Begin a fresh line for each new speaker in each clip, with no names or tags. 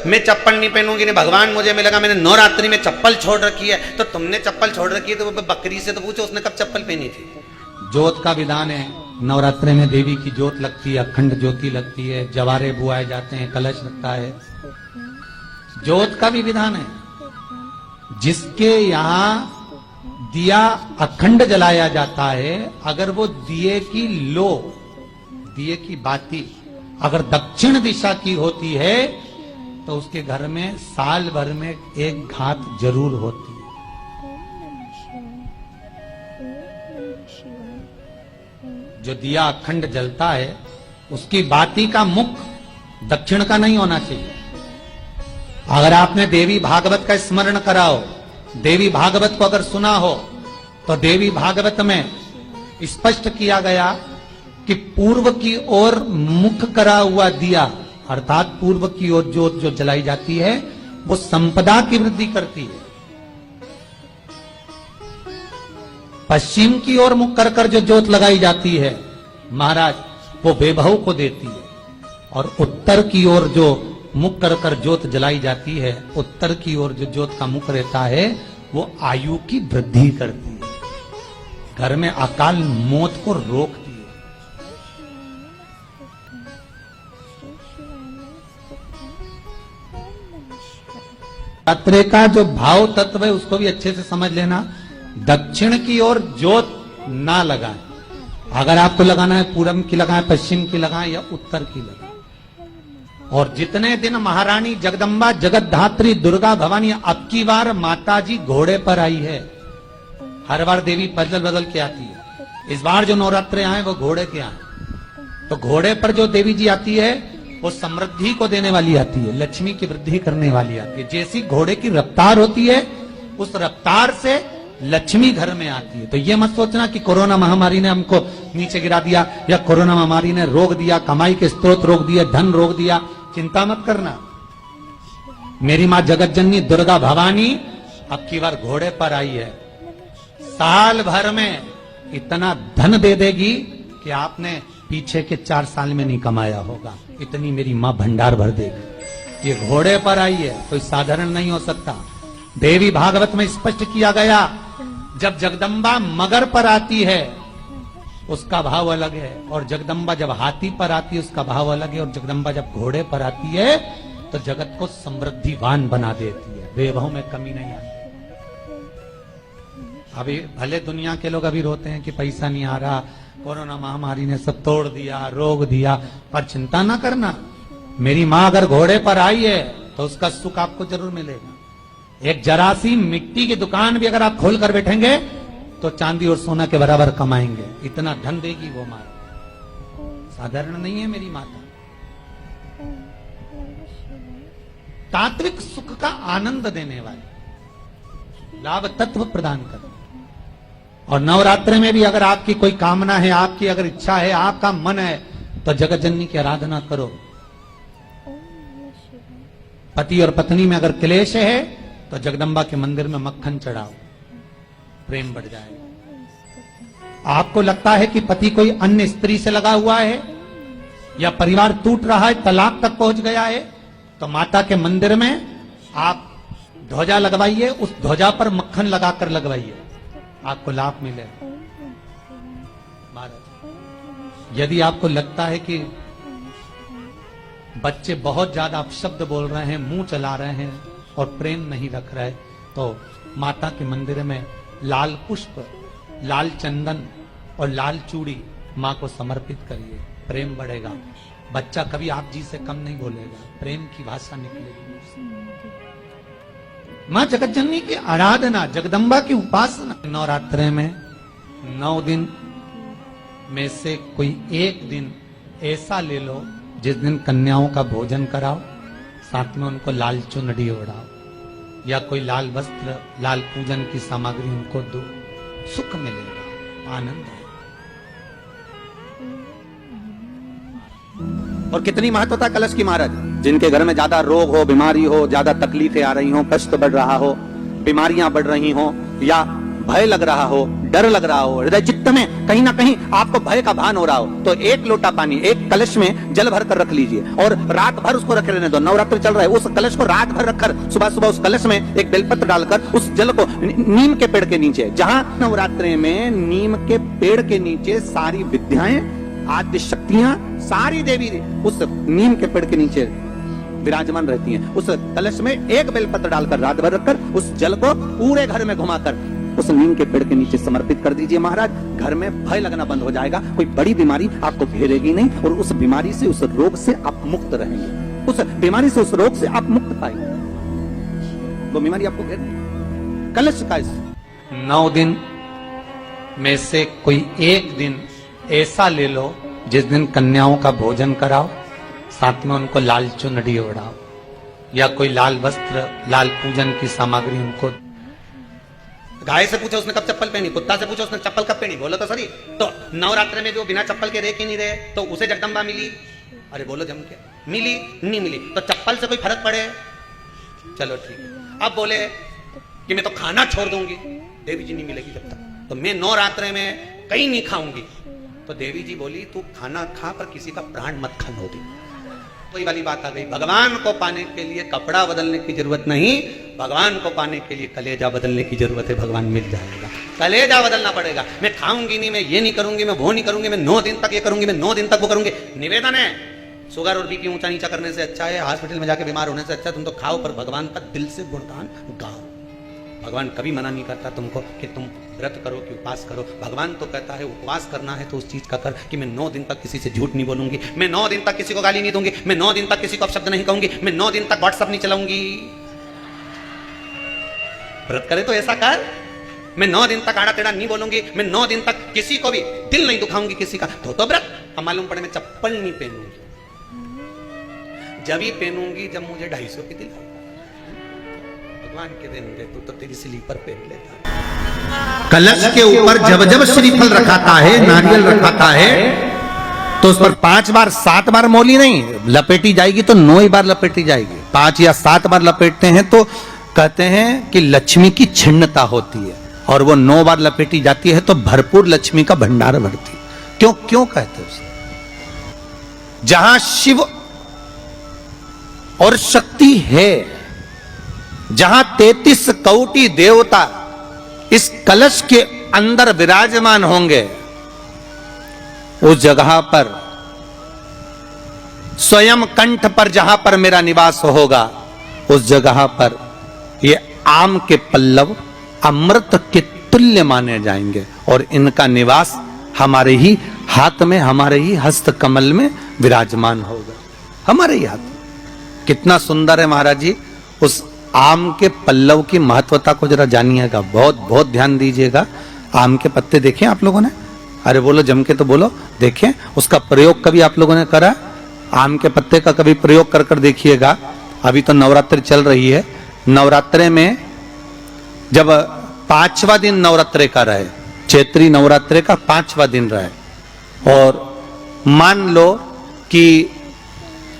मैं चप्पल नहीं पहनूंगी, नहीं भगवान मुझे मिलेगा, मैंने नवरात्रि में चप्पल छोड़ रखी है। तो तुमने चप्पल छोड़ रखी है तो वो बकरी से तो पूछो उसने कब चप्पल पहनी थी।
ज्योत का विधान है, नवरात्रि में देवी की ज्योत लगती है, अखंड ज्योति लगती है, जवारे बुआए जाते हैं, कलश लगता है। ज्योत का भी विधान है। जिसके यहाँ दिया अखंड जलाया जाता है, अगर वो दिए की लो, दिए की बाती अगर दक्षिण दिशा की होती है तो उसके घर में साल भर में एक घात जरूर होती है। जो दिया अखंड जलता है उसकी बाती का मुख दक्षिण का नहीं होना चाहिए। अगर आपने देवी भागवत का स्मरण कराओ, देवी भागवत को अगर सुना हो, तो देवी भागवत में स्पष्ट किया गया कि पूर्व की ओर मुख करा हुआ दिया, अर्थात पूर्व की ओर ज्योत जो जलाई जाती है वो संपदा की वृद्धि करती है। पश्चिम की ओर मुख कर कर जो ज्योत लगाई जाती है महाराज, वो वैभव को देती है। और उत्तर की ओर जो मुख कर कर ज्योत जलाई जाती है, उत्तर की ओर जो ज्योत का मुख रहता है वो आयु की वृद्धि करती है, घर में अकाल मौत को रोकती है। पत्रे का जो भाव तत्व है उसको भी अच्छे से समझ लेना। दक्षिण की ओर ज्योत ना लगाएं। अगर आपको लगाना है पूरब की लगाएं, पश्चिम की लगाएं या उत्तर की लगाएं। और जितने दिन महारानी जगदम्बा जगतधात्री दुर्गा भवानी, अब की बार माता जी घोड़े पर आई है। हर बार देवी बदल बदल के आती है, इस बार जो नवरात्रे आए वो घोड़े के आए। तो घोड़े पर जो देवी जी आती है वो समृद्धि को देने वाली आती है, लक्ष्मी की वृद्धि करने वाली आती है। जैसी घोड़े की रफ्तार होती है उस रफ्तार से लक्ष्मी घर में आती है। तो ये मत सोचना कि कोरोना महामारी ने हमको नीचे गिरा दिया या कोरोना महामारी ने रोक दिया, कमाई के स्रोत रोक दिए, धन रोक दिया। चिंता मत करना। मेरी मां जगत जननी दुर्गा भवानी अब की बार घोड़े पर आई है। साल भर में इतना धन दे देगी कि आपने पीछे के 4 साल में नहीं कमाया होगा, इतनी मेरी मां भंडार भर देगी। ये घोड़े पर आई है, कोई साधारण नहीं हो सकता। देवी भागवत में स्पष्ट किया गया, जब जगदम्बा मगर पर आती है उसका भाव अलग है, और जगदम्बा जब हाथी पर आती है उसका भाव अलग है, और जगदम्बा जब घोड़े पर आती है तो जगत को समृद्धिवान बना देती है, वैभव में कमी नहीं आती। अभी भले दुनिया के लोग अभी रोते हैं कि पैसा नहीं आ रहा, कोरोना महामारी ने सब तोड़ दिया, रोक दिया, पर चिंता ना करना। मेरी मां अगर घोड़े पर आई है तो उसका सुख आपको जरूर मिलेगा। एक जरासी मिट्टी की दुकान भी अगर आप खोल कर बैठेंगे तो चांदी और सोना के बराबर कमाएंगे, इतना धन देगी वो मां। साधारण नहीं है मेरी माता। तात्विक सुख का आनंद देने वाली, लाभ तत्व प्रदान करने। और नवरात्रि में भी अगर आपकी कोई कामना है, आपकी अगर इच्छा है, आपका मन है, तो जगत जननी की आराधना करो। पति और पत्नी में अगर क्लेश है तो जगदम्बा के मंदिर में मक्खन चढ़ाओ, प्रेम बढ़ जाएगा। आपको लगता है कि पति कोई अन्य स्त्री से लगा हुआ है या परिवार टूट रहा है, तलाक तक पहुंच गया है, तो माता के मंदिर में आप ध्वजा लगवाइए, उस ध्वजा पर मक्खन लगाकर लगवाइए, आपको लाभ मिलेगा। महाराज, यदि आपको लगता है कि बच्चे बहुत ज्यादा अपशब्द बोल रहे हैं, मुंह चला रहे हैं और प्रेम नहीं रख रहे, तो माता के मंदिर में लाल पुष्प, लाल चंदन और लाल चूड़ी मां को समर्पित करिए, प्रेम बढ़ेगा। बच्चा कभी आप जी से कम नहीं बोलेगा, प्रेम की भाषा निकलेगी। मां जगत जननी की आराधना, जगदम्बा की उपासना। नवरात्रे में 9 दिन में से कोई एक दिन ऐसा ले लो जिस दिन कन्याओं का भोजन कराओ, साथ में उनको लाल चुनरी ओढ़ाओ या कोई लाल वस्त्र, लाल पूजन की सामग्री उनको दो, सुख मिलेगा, आनंद है। और कितनी महत्वता कलश की महाराज। जिनके घर में ज्यादा रोग हो, बीमारी हो, ज्यादा तकलीफें आ रही हो, कष्ट बढ़ रहा हो, बीमारियां बढ़ रही हो, या भय लग रहा हो, डर लग रहा हो, हृदय चित्त में कहीं ना कहीं आपको भय का भान हो रहा हो, तो एक लोटा पानी एक कलश में जल भर कर रख लीजिए और रात भर उसको रखे रहने दो। नवरात्र चल रहा है, उस कलश को रात भर रखकर सुबह सुबह उस कलश में एक बेलपत्र डालकर उस जल को नीम के पेड़ के नीचे, जहां नवरात्रि में नीम के पेड़ के नीचे सारी विद्याएं, आद्य शक्तियां, सारी देवी उस नीम के पेड़ के नीचे विराजमान रहती हैं। उस कलश में एक बेलपत्र डालकर रात भर रखकर उस जल को पूरे घर में घुमाकर उस नीम के पेड़ के नीचे समर्पित कर दीजिए महाराज। घर में भय लगना बंद हो जाएगा, कोई बड़ी बीमारी आपको घेरेगी नहीं और उस बीमारी से, उस रोग से आप मुक्त रहेंगे। उस बीमारी से, उस रोग से आप मुक्त पाएंगे, वो बीमारी आपको घेर। कलश का 9 दिन में से कोई एक दिन ऐसा ले लो जिस दिन कन्याओं का भोजन कराओ, साथ में उनको लाल चुनरी ओढ़ाओ या कोई लाल वस्त्र, लाल पूजन की सामग्री उनको।
गाय से पूछो उसने कब चप्पल पहनी, कुत्ता से पूछो उसने चप्पल कब पहनी, बोलो तो सही। तो नवरात्र में जो बिना चप्पल के रह के नहीं रहे तो उसे जगदम्बा मिली, अरे बोलो जम के, मिली नहीं मिली, तो चप्पल से कोई फर्क पड़े, चलो ठीक है। अब बोले कि मैं तो खाना छोड़ दूंगी, देवी जी नहीं मिलेगी जब तक, तो मैं नवरात्र में कहीं नहीं खाऊंगी, तो देवी जी बोली तू खाना खा पर किसी का प्राण मत खा लो। वही वाली बात आ गई, भगवान को पाने के लिए कपड़ा बदलने की जरूरत नहीं, भगवान को पाने के लिए कलेजा बदलने की जरूरत है। भगवान मिल जाएगा, कलेजा बदलना पड़ेगा। मैं खाऊंगी नहीं, मैं ये नहीं करूंगी, मैं वो नहीं करूंगी, मैं 9 दिन तक ये करूंगी, मैं 9 दिन तक वो करूंगी। निवेदन है, शुगर और बीपी ऊंचा नीचा करने से अच्छा है, हॉस्पिटल में जाके बीमार होने से अच्छा तुम तो खाओ, पर भगवान का दिल से गुणगान गाओ। भगवान कभी मना नहीं करता तुमको कि तुम व्रत करो कि उपवास करो। भगवान तो कहता है उपवास करना है तो उस चीज का कर कि मैं 9 दिन तक किसी से झूठ नहीं बोलूंगी, मैं 9 दिन तक किसी को गाली नहीं दूंगी, मैं 9 दिन तक किसी को अपशब्द नहीं कहूंगी, मैं 9 दिन तक व्हाट्सएप नहीं चलाऊंगी। व्रत करे तो ऐसा कर, मैं 9 दिन तक आड़ा टेढ़ा नहीं बोलूंगी, मैं 9 दिन तक किसी को भी दिल नहीं दुखाऊंगी किसी का, तो व्रत। अब मालूम पड़े मैं चप्पल नहीं पहनूंगी, जब ही पहनूंगी जब मुझे 250 की दिलाई। भगवान के दिन दे तो तेरी स्लीपर पहन लेता।
कलश के ऊपर जब जब श्रीफल रखाता है, नारियल रखाता है, तो उस पर 5 बार 7 बार मौली नहीं लपेटी जाएगी, तो 9 ही बार लपेटी जाएगी। 5 या 7 बार लपेटते हैं तो कहते हैं कि लक्ष्मी की छिन्नता होती है, और वो 9 बार लपेटी जाती है तो भरपूर लक्ष्मी का भंडार भरती है। क्यों क्यों कहते हैं उसे? जहां शिव और शक्ति है, जहां 33 कोटि देवता इस कलश के अंदर विराजमान होंगे, उस जगह पर स्वयं कंठ पर जहां पर मेरा निवास होगा, उस जगह पर ये आम के पल्लव अमृत के तुल्य माने जाएंगे और इनका निवास हमारे ही हाथ में, हमारे ही हस्त कमल में विराजमान होगा, हमारे ही हाथ। कितना सुंदर है महाराज जी। उस आम के पल्लव की महत्वता को जरा जानिएगा, बहुत बहुत ध्यान दीजिएगा। आम के पत्ते देखें आप लोगों ने, अरे बोलो जम के तो बोलो, देखें उसका प्रयोग कभी आप लोगों ने करा? आम के पत्ते का कभी प्रयोग कर कर देखिएगा। अभी तो नवरात्रि चल रही है, नवरात्रे में जब 5वां दिन नवरात्रे का रहे, चैत्री नवरात्रे का 5वां दिन रहे, और मान लो कि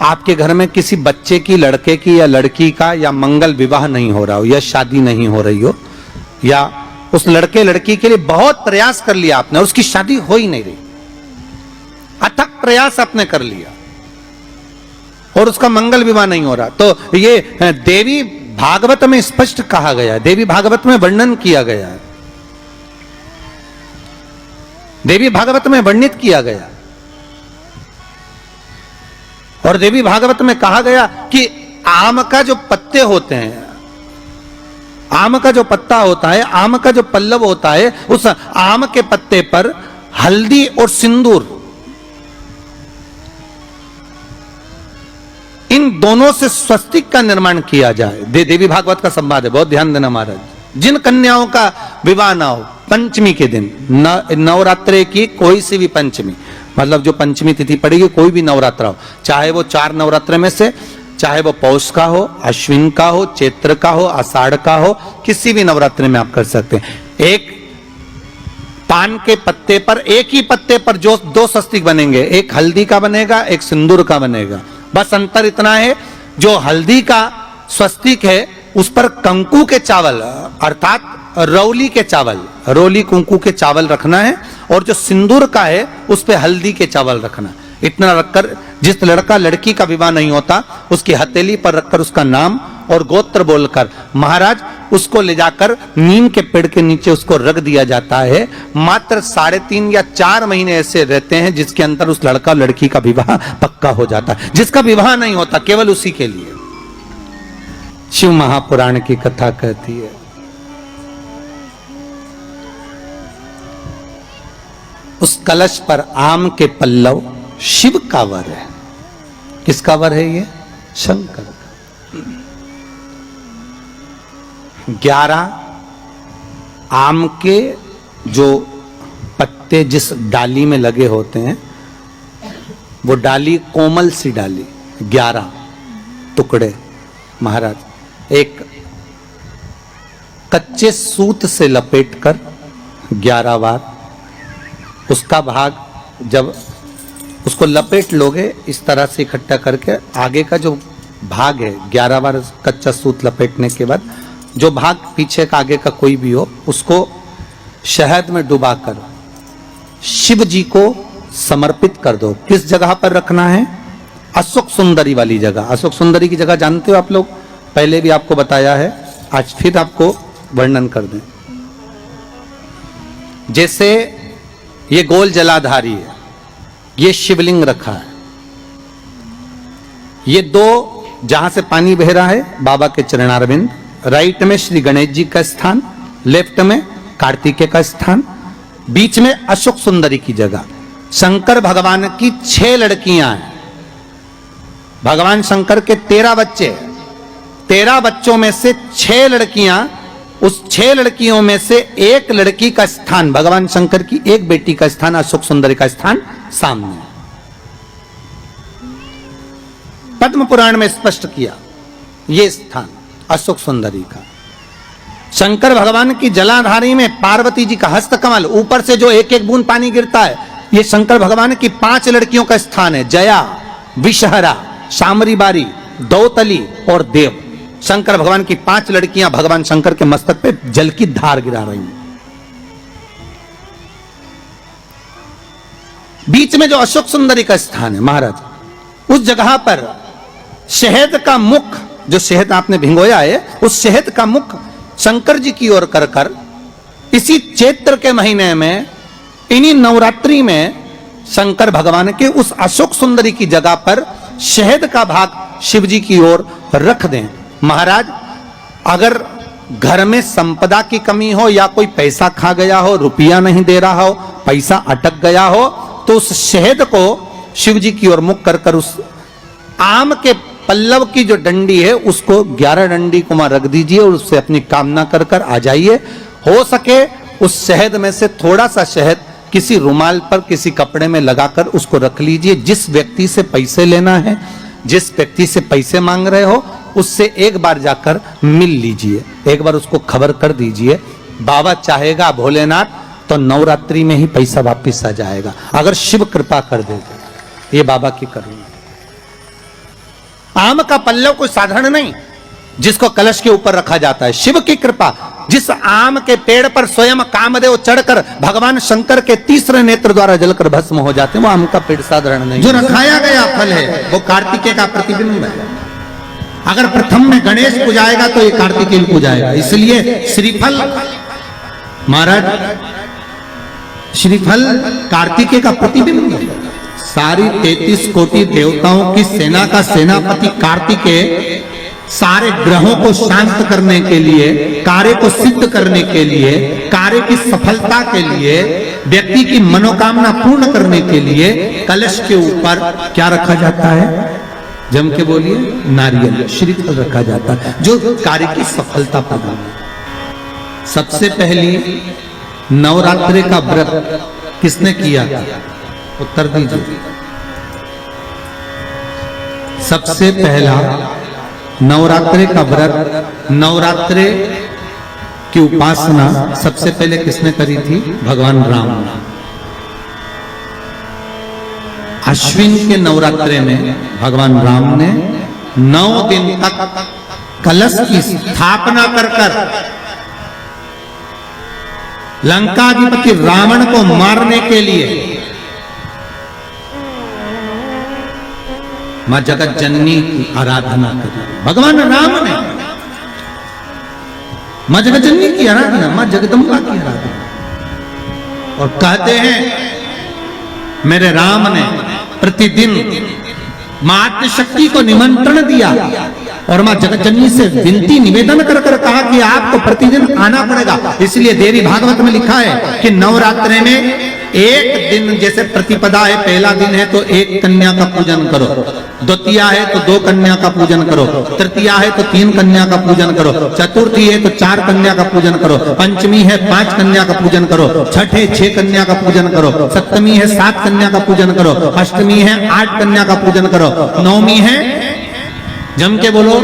आपके घर में किसी बच्चे की, लड़के की या लड़की का या मंगल विवाह नहीं हो रहा हो, या शादी नहीं हो रही हो, या उस लड़के लड़की के लिए बहुत प्रयास कर लिया आपने और उसकी शादी हो ही नहीं रही, अथक प्रयास आपने कर लिया और उसका मंगल विवाह नहीं हो रहा, तो ये देवी भागवत में स्पष्ट कहा गया है, देवी भागवत में वर्णन किया गया है, देवी भागवत में वर्णित किया गया। और देवी भागवत में कहा गया कि आम का जो पत्ते होते हैं, आम का जो पत्ता होता है, आम का जो पल्लव होता है, उस आम के पत्ते पर हल्दी और सिंदूर, इन दोनों से स्वस्तिक का निर्माण किया जाए। देवी भागवत का संवाद है, बहुत ध्यान देना महाराज। जिन कन्याओं का विवाह ना हो पंचमी के दिन, नवरात्रे की कोई सी भी पंचमी, मतलब जो पंचमी तिथि पड़ेगी, कोई भी नवरात्र हो, चाहे वो 4 नवरात्र में से, चाहे वो पौष का हो, अश्विन का हो, चैत्र का हो, आषाढ़ का हो, किसी भी नवरात्रि में आप कर सकते हैं। एक पान के पत्ते पर, एक ही पत्ते पर जो 2 स्वस्तिक बनेंगे, एक हल्दी का बनेगा, एक सिंदूर का बनेगा। बस अंतर इतना है, जो हल्दी का स्वस्तिक है उस पर कंकु के चावल अर्थात रौली के चावल, रोली कुंकू के चावल रखना है, और जो सिंदूर का है उस पे हल्दी के चावल रखना। इतना रखकर जिस लड़का लड़की का विवाह नहीं होता उसकी हथेली पर रखकर उसका नाम और गोत्र बोलकर महाराज उसको ले जाकर नीम के पेड़ के नीचे उसको रख दिया जाता है। मात्र 3.5 या 4 महीने ऐसे रहते हैं जिसके अंदर उस लड़का लड़की का विवाह पक्का हो जाता है। जिसका विवाह नहीं होता केवल उसी के लिए। शिव महापुराण की कथा कहती है उस कलश पर आम के पल्लव शिव का वर है। किसका वर है ये? शंकर का। 11 आम के जो पत्ते जिस डाली में लगे होते हैं वो डाली कोमल सी डाली, 11 टुकड़े महाराज एक कच्चे सूत से लपेटकर 11 बार उसका भाग जब उसको लपेट लोगे इस तरह से इकट्ठा करके आगे का जो भाग है 11 बार कच्चा सूत लपेटने के बाद जो भाग पीछे का आगे का कोई भी हो उसको शहद में डुबाकर शिव जी को समर्पित कर दो। किस जगह पर रखना है? अशोक सुंदरी वाली जगह। अशोक सुंदरी की जगह जानते हो आप लोग? पहले भी आपको बताया है, आज फिर आपको वर्णन कर दें। जैसे ये गोल जलाधारी है, ये शिवलिंग रखा है, ये 2 जहां से पानी बह रहा है बाबा के चरणारविंद, राइट में श्री गणेश जी का स्थान, लेफ्ट में कार्तिकेय का स्थान, बीच में अशोक सुंदरी की जगह। शंकर भगवान की 6 लड़कियां हैं। भगवान शंकर के 13 बच्चे, 13 बच्चों में से 6 लड़कियां, उस 6 लड़कियों में से एक लड़की का स्थान, भगवान शंकर की एक बेटी का स्थान, अशोक सुंदरी का स्थान सामने। पद्म पुराण में स्पष्ट किया ये स्थान अशोक सुंदरी का। शंकर भगवान की जलाधारी में पार्वती जी का हस्त कमल, ऊपर से जो एक एक बूंद पानी गिरता है, ये शंकर भगवान की 5 लड़कियों का स्थान है। जया, विषहरा, शामरी बारी, दौतली और देव। शंकर भगवान की 5 लड़कियां भगवान शंकर के मस्तक पे जल की धार गिरा रही हैं। बीच में जो अशोक सुंदरी का स्थान है महाराज, उस जगह पर शहद का मुख, जो शहद आपने भिंगोया है, उस शहद का मुख शंकर जी की ओर कर कर इसी चैत्र के महीने में, इन्हीं नवरात्रि में शंकर भगवान के उस अशोक सुंदरी की जगह पर शहद का भाग शिव जी की ओर रख दें। महाराज अगर घर में संपदा की कमी हो या कोई पैसा खा गया हो, रुपया नहीं दे रहा हो, पैसा अटक गया हो, तो उस शहद को शिव जी की ओर मुख कर कर उस आम के पल्लव की जो डंडी है उसको 11 डंडी को वहां रख दीजिए और उससे अपनी कामना कर कर आ जाइए। हो सके उस शहद में से थोड़ा सा शहद किसी रुमाल पर, किसी कपड़े में लगाकर उसको रख लीजिए। जिस व्यक्ति से पैसे लेना है, जिस व्यक्ति से पैसे मांग रहे हो, उससे एक बार जाकर मिल लीजिए, एक बार उसको खबर कर दीजिए। बाबा चाहेगा भोलेनाथ तो नवरात्रि में ही पैसा वापिस आ जाएगा, अगर शिव कृपा कर दे। ये बाबा की करुणा। आम का पल्लव कोई साधारण नहीं जिसको कलश के ऊपर रखा जाता है, शिव की कृपा। जिस आम के पेड़ पर स्वयं कामदेव चढ़कर भगवान शंकर के तीसरे नेत्र द्वारा जलकर भस्म हो जाते हैं, वो आम का पेड़ साधारण नहीं। जो रखाया गया फल है वो कार्तिकेय का प्रतिबिंब है। अगर प्रथम में गणेश पूजाएगा तो ये कार्तिकेय पूजाएगा। इसलिए श्रीफल महाराज, श्रीफल कार्तिकेय का प्रतिबिंब है। सारी 33 कोटि देवताओं की सेना का सेनापति कार्तिकेय सारे ग्रहों को शांत करने के लिए, कार्य को सिद्ध करने के लिए, कार्य की सफलता के लिए, व्यक्ति की मनोकामना पूर्ण करने के लिए कलश के ऊपर क्या रखा जाता है? जम के बोलिए, नारियल, श्रीफल रखा जाता है, जो कार्य की सफलता प्रदान। सबसे पहली नवरात्रि का व्रत किसने किया था? उत्तर दीजिए। सबसे पहला नवरात्रि का व्रत, नवरात्रि की उपासना सबसे पहले किसने करी थी? भगवान राम। अश्विन के नवरात्रि में भगवान राम ने 9 दिन तक कलश की स्थापना कर कर लंकाधिपति रावण को मारने के लिए मां जगत जननी की आराधना करी। भगवान राम ने मां जगत जननी की आराधना, मां जगदम्बा की आराधना। और कहते हैं मेरे राम ने प्रतिदिन मां आद्यशक्ति को निमंत्रण दिया और मां जगत जननी से विनती निवेदन कर कर कहा कि आपको प्रतिदिन आना पड़ेगा। इसलिए देवी भागवत में लिखा है कि नवरात्रि में एक दिन, जैसे प्रतिपदा है, पहला दिन है तो एक कन्या का पूजन करो, द्वितीया है तो 2 कन्या का पूजन करो, तृतीया है तो 3 कन्या का पूजन करो, चतुर्थी है तो 4 कन्या का पूजन करो, पंचमी है 5 कन्या का पूजन करो, छठ है 6 कन्या का पूजन करो, सप्तमी है 7 कन्या का पूजन करो, अष्टमी है 8 कन्या का पूजन करो, नवमी है, जम के बोलो,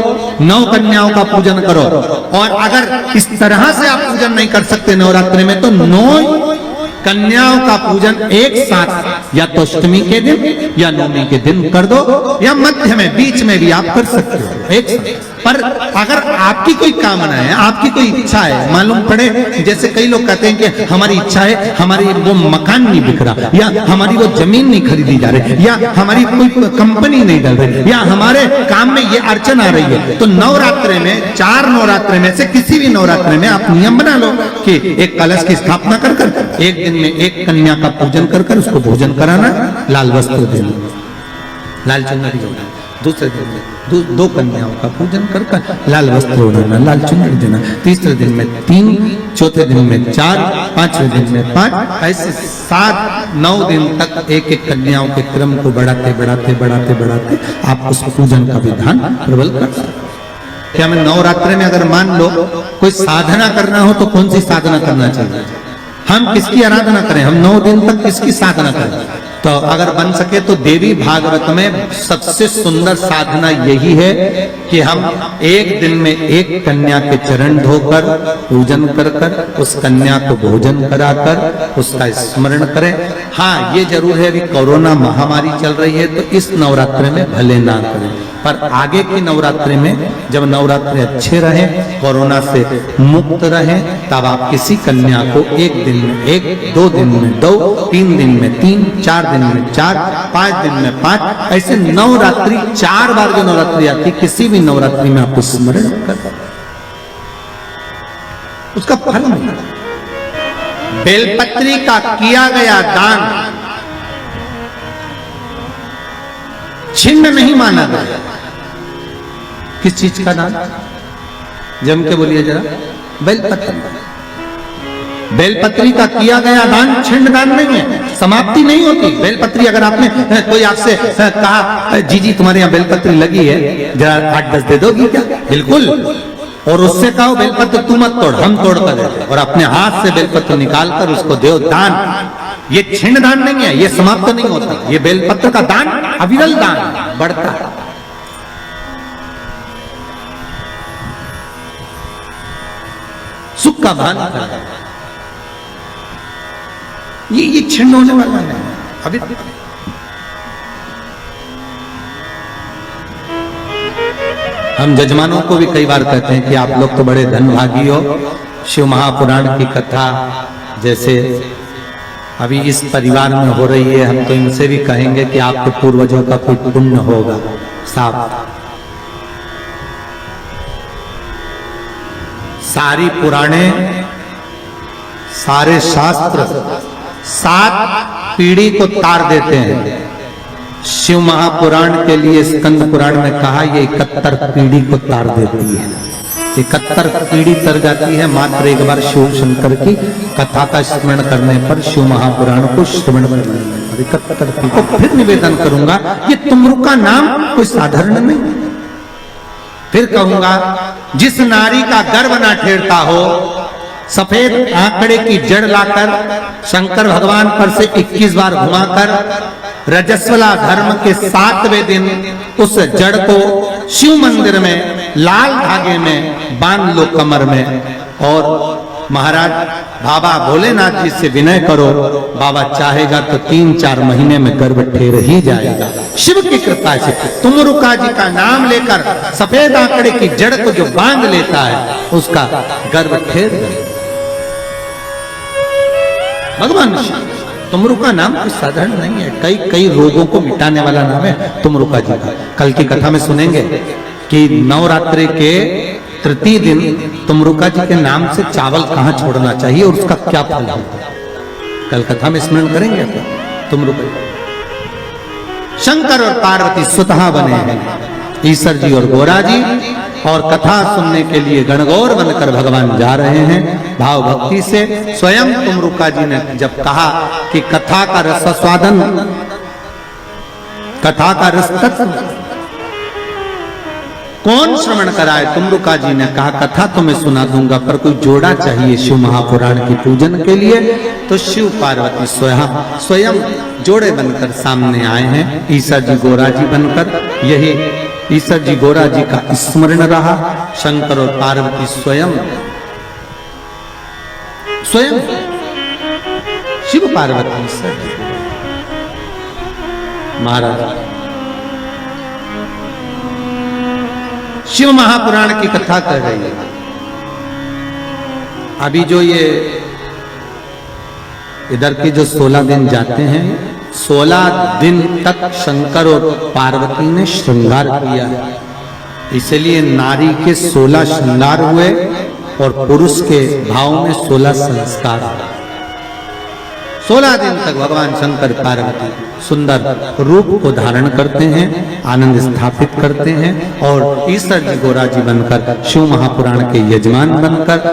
9 कन्याओं का पूजन करो। और अगर इस तरह से आप पूजन नहीं कर सकते नवरात्रि में तो 9 कन्याओं का पूजन एक साथ या तो अष्टमी के दिन या नवमी के दिन कर दो, या मध्य में बीच में भी आप कर सकते हो एक साथ। पर अगर आपकी कोई कामना है, आपकी कोई इच्छा है, मालूम पड़े, जैसे कई लोग कहते हैं कि हमारी इच्छा है, हमारी वो मकान नहीं बिक रहा, या हमारी वो जमीन नहीं खरीदी जा रही, या हमारी कोई कंपनी नहीं डल रही, या हमारे काम में ये अड़चन आ रही है, तो नवरात्रि में 4 नवरात्रि में से किसी भी नवरात्रि में आप नियम बना लो कि एक कलश की स्थापना कर कर एक दिन में एक कन्या का पूजन कर कर उसको भोजन कराना, लाल वस्त्र देना, लाल चुनरी देना, दूसरे दिन में 2 कन्याओं का पूजन कर कर लाल वस्त्र ओढ़ाना, लाल चुनरी देना, तीसरे दिन में 3, चौथे दिन में 4, 5वें दिन में 5, ऐसे 7-9 दिन तक एक एक कन्याओं के क्रम को बढ़ाते बढ़ाते बढ़ाते बढ़ाते आप उस पूजन का विधान प्रबल कर सकते हैं। क्या मैं नवरात्रि में अगर मान लो कोई साधना करना हो तो कौन सी साधना करना चाहिए? हम किसकी आराधना करें? हम 9 दिन तक किसकी साधना करें? तो अगर बन सके तो देवी भागवत में सबसे सुंदर साधना यही है कि हम एक दिन में एक कन्या के चरण धोकर पूजन कर कर उस कन्या को भोजन कराकर उसका स्मरण करें। हाँ, ये जरूर है, अभी कोरोना महामारी चल रही है तो इस नवरात्रि में भले ना करें, पर आगे की नवरात्रि में जब नवरात्रि अच्छे रहे, कोरोना से मुक्त रहे, तब आप किसी कन्या को एक दिन में 1, 2 दिन में 2, 3 दिन में 3, 4 दिन में 4, 5 दिन में 5, ऐसे नवरात्रि 4 बार जो नवरात्रि आती, किसी भी नवरात्रि में आप स्मरण कर उसका फल मिलता। बेलपत्री का किया गया दान छिन्न नहीं माना गया। किस चीज का दान? जम के बोलिए जरा। बेलपत्री। बेलपत्री का किया गया दान छिन्न दान नहीं है, समाप्ति नहीं होती। बेलपत्री अगर आपने कोई आपसे कहा जी जी तुम्हारे यहाँ बेलपत्री लगी है, जरा 8-10 दे दोगी क्या? बिल्कुल। और उससे कहो बेलपत्र तू मत तोड़, हम तोड़ कर देते, और अपने हाथ से बेलपत्र निकाल कर उसको दो दान। ये छिन्न दान नहीं है, ये समाप्त नहीं होता। ये बेलपत्र का दान अविरल दान बढ़ता है। सुख का भान करता है। ये छिन्न होने वाला है अभी। हम जजमानों को भी कई बार कहते हैं कि आप लोग तो बड़े धनभागी हो, शिव महापुराण की कथा जैसे अभी इस परिवार में हो रही है, हम तो इनसे भी कहेंगे कि आपके पूर्वजों का कोई पुण्य होगा। साफ सारी पुराणे, सारे शास्त्र 7 पीढ़ी को तार देते हैं। शिव महापुराण के लिए स्कंद पुराण में कहा ये 71 पीढ़ी को तार देती है। 71 पीढ़ी तर जाती है मात्र एक बार शिव शंकर की कथा का स्मरण करने पर, शिव महापुराण को श्रवण करने पर। 71 पीढ़ी को फिर निवेदन करूंगा, ये तुमरू का नाम कोई साधारण नहीं। फिर कहूंगा, जिस नारी का गर्भ ना ठेरता हो, सफेद आंकड़े की जड़ लाकर शंकर भगवान पर से 21 बार घुमाकर रजस्वला धर्म के 7वें दिन उस जड़ को शिव मंदिर में लाल धागे में बांध लो कमर में, और महाराज बाबा भोलेनाथ जी से विनय करो, बाबा चाहेगा तो 3-4 महीने में गर्भ ठेर ही जाएगा। शिव की कृपा से तुमरुका जी का नाम लेकर सफेद आंकड़े की जड़ को जो बांध लेता है उसका गर्भ ठेर। भगवान शिव। तुमरु का नाम कोई साधारण नहीं है, कई कई रोगों को मिटाने वाला नाम है तुमरुका जी का। कल की कथा में सुनेंगे कि नवरात्रि के तृतीय दिन तुमरुका जी के नाम से चावल कहाँ छोड़ना चाहिए और उसका क्या फल होता है, कल कथा में स्मरण करेंगे तुमरुका। शंकर और पार्वती स्वतः बने हैं ईश्वर जी और गोरा जी, और कथा सुनने के लिए गणगौर बनकर भगवान जा रहे हैं भाव भक्ति से। स्वयं तुमरुका जी ने जब कहा कि कथा का रसास्वादन, कथा का रस कौन श्रवण कराए, तुमरुका जी ने कहा कथा तो मैं सुना दूंगा पर कोई जोड़ा चाहिए शिव महापुराण की पूजन के लिए। तो शिव पार्वती स्वयं जोड़े बनकर सामने आए हैं, ईसा जी गोरा जी बनकर। यही ईसा जी गोरा जी का स्मरण रहा। शंकर और पार्वती स्वयं शिव पार्वती ईसा जी महाराज। शिव महापुराण की कथा कर रही है। अभी जो ये इधर के जो 16 दिन जाते हैं, 16 दिन तक शंकर और पार्वती ने श्रृंगार किया है, इसलिए नारी के 16 श्रृंगार हुए और पुरुष के भाव में 16 संस्कार हुए। 16 दिन तक भगवान शंकर पार्वती सुंदर रूप को धारण करते हैं, आनंद स्थापित करते हैं और ईश्वर जी गोरा जी बनकर शिव महापुराण के यजमान बनकर